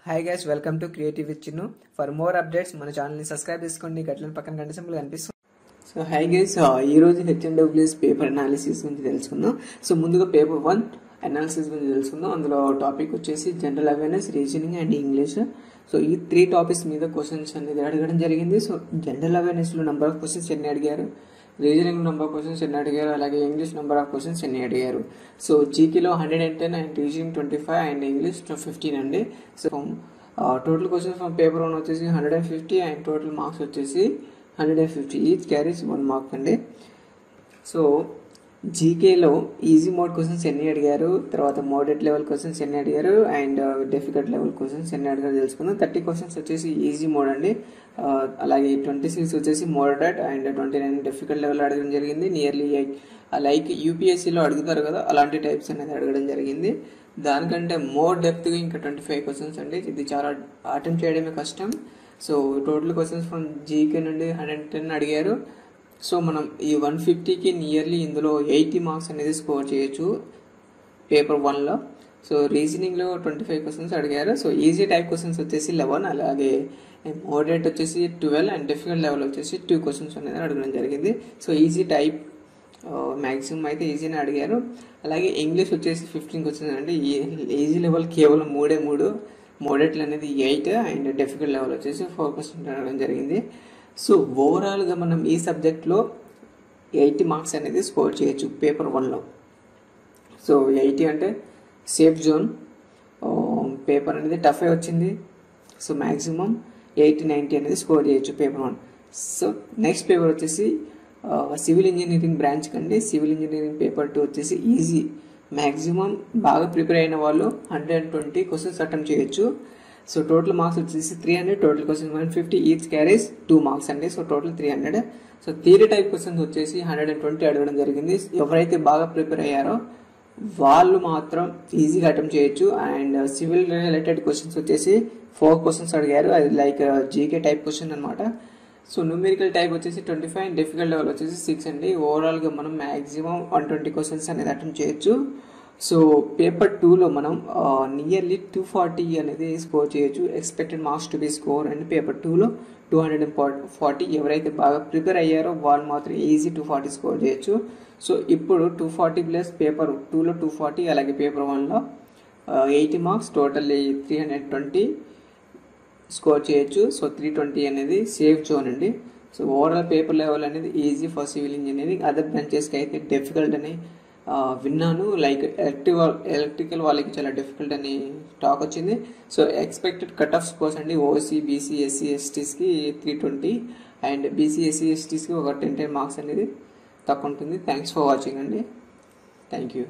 Hi guys, welcome to creative with Chinnu. For more updates మన ఛానల్ని subscribe చేసుకోండి. గట్లని పక్కన గంట సింబల్ కనిపిస్తుంది. సో హై గైస్, ఈ రోజు హెచ్ఎండబ్ల్యూఎస్ పేపర్ అనాలిసిస్ గురించి తెలుసుకుందాం. సో ముందుగా పేపర్ 1 అనాలిసిస్ గురించి తెలుసుకుందాం. అందులో టాపిక్ వచ్చేసి general awareness, reasoning and English. So ఈ 3 టాపిక్స్ మీద క్వశ్చన్స్ అనేది అడగడం జరిగింది. సో జనరల్ అవేర్నెస్లో నెంబర్ ఆఫ్ క్వశ్చన్స్ ఎన్ని అడిగారు, రీజనింగ్ నెంబర్ ఆఫ్ క్వశ్చన్స్ ఎన్ని అడిగారు, అలాగే ఇంగ్లీష్ నెంబర్ ఆఫ్ క్వశ్చన్స్ ఎన్ని అడిగారు. సో జీకేలో 110 అండ్ రీజనింగ్ 25 అండ్ ఇంగ్లీష్ 15 అండి. So total questions from paper 1 వచ్చేసి 150 అండ్ టోటల్ మార్క్స్ వచ్చేసి 150. ఈచ్ క్యారీస్ 1 మార్క్ అండి. సో జీకేలో ఈజీ మోడ్ క్వశ్చన్స్ ఎన్ని అడిగారు, తర్వాత మోడరేట్ లెవెల్ క్వశ్చన్స్ ఎన్ని అడిగారు, అండ్ డిఫికల్ట్ లెవెల్ క్వశ్చన్స్ ఎన్ని అడిగారు తెలుసుకుందాం. 30 క్వశ్చన్స్ వచ్చేసి ఈజీ మోడ్ అండి. అలాగే 26 వచ్చేసి మోడరేట్ అండ్ 29 డిఫికల్ట్ లెవెల్ అడగడం జరిగింది. నియర్లీ లైక్ యూపీఎస్సీలో అడుగుతారు కదా, అలాంటి టైప్స్ అనేది అడగడం జరిగింది. దానికంటే మోర్ డెప్త్గా ఇంకా 25 క్వశ్చన్స్ అండి. ఇది చాలా అటెంప్ట్ చేయడమే కష్టం. So total questions from GK నుండి 110 అడిగారు. సో మనం ఈ 150కి నియర్లీ ఇందులో 80 మార్క్స్ అనేది స్కోర్ చేయొచ్చు పేపర్ 1లో. సో రీజనింగ్లో 25 క్వశ్చన్స్ అడిగారు. సో ఈజీ టైప్ క్వశ్చన్స్ వచ్చేసి 11, అలాగే మోడరేట్ వచ్చేసి 12 అండ్ డిఫికల్ట్ లెవెల్ వచ్చేసి 2 క్వశ్చన్స్ అనేది అడగడం జరిగింది. సో ఈజీ టైప్ మ్యాక్సిమం అయితే ఈజీనే అడిగారు. అలాగే ఇంగ్లీష్ వచ్చేసి 15 క్వశ్చన్స్ అండి. ఈజీ లెవెల్ కేవలం 3 మోడరేట్లు అనేది 8 అండ్ డిఫికల్ట్ లెవెల్ వచ్చేసి 4 క్వశ్చన్స్ అడగడం జరిగింది. సో ఓవరాల్గా మనం ఈ సబ్జెక్ట్లో 80 మార్క్స్ అనేది స్కోర్ చేయొచ్చు పేపర్ 1లో. సో 80 అంటే సేఫ్ జోన్. పేపర్ అనేది టఫ్ వచ్చింది. సో మ్యాక్సిమం 80-90 అనేది స్కోర్ చేయొచ్చు పేపర్ 1. సో నెక్స్ట్ పేపర్ వచ్చేసి సివిల్ ఇంజనీరింగ్ బ్రాంచ్ కండి. సివిల్ ఇంజనీరింగ్ పేపర్ 2 వచ్చేసి ఈజీ. మ్యాక్సిమం బాగా ప్రిపేర్ అయిన వాళ్ళు 120 క్వశ్చన్స్ అటెంప్ట్ చేయొచ్చు. సో టోటల్ మార్క్స్ వచ్చేసి 300, total questions 150, each carries 2 marks అండి. So total 300. So theory type questions వచ్చేసి 120 అడగడం జరిగింది. ఎవరైతే బాగా ప్రిపేర్ అయ్యారో వాళ్ళు మాత్రం ఈజీగా అటెంప్ట్ చేయొచ్చు. అండ్ సివిల్ రిలేటెడ్ క్వశ్చన్స్ వచ్చేసి 4 క్వశ్చన్స్ అడిగారు. అది లైక్ జీకే టైప్ క్వశ్చన్ అనమాట. సో న్యూమెరికల్ టైప్ వచ్చేసి 25 అండ్ డిఫికల్ట్ లెవెల్ వచ్చేసి 6 అండి. ఓవరాల్గా మనం మ్యాక్సిమం 120 క్వశ్చన్స్ అనేది అటెంప్ట్ చేయొచ్చు. సో పేపర్ 2లో మనం నియర్లీ 240 అనేది స్కోర్ చేయొచ్చు. Expected marks to be score and paper 2లో 240. ఎవరైతే బాగా ప్రిపేర్ అయ్యారో వాళ్ళు మాత్రం ఈజీ 240 స్కోర్ చేయొచ్చు. సో ఇప్పుడు 240 ప్లస్ పేపర్ 2లో 240, అలాగే పేపర్ 1లో 80 మార్క్స్, టోటల్లీ 320 స్కోర్ చేయొచ్చు. సో 320 అనేది సేఫ్ జోన్ అండి. సో ఓవరాల్ పేపర్ లెవెల్ అనేది easy for civil engineering. Other బ్రాంచెస్కి అయితే డిఫికల్ట్ అని విన్నాను. లైక్ ఎలక్ట్రికల్ వాళ్ళకి చాలా డిఫికల్ట్ అని టాక్ వచ్చింది. So expected cut off scores అండి. ఓసీ, బీసీ, ఎస్సీ, ఎస్టీస్కి 320 అండ్ బీసీ, ఎస్సీ, ఎస్టీస్కి ఒక 10 మార్క్స్ అనేది తక్కువ ఉంటుంది. థ్యాంక్స్ ఫర్ వాచింగ్ అండి. Thank you.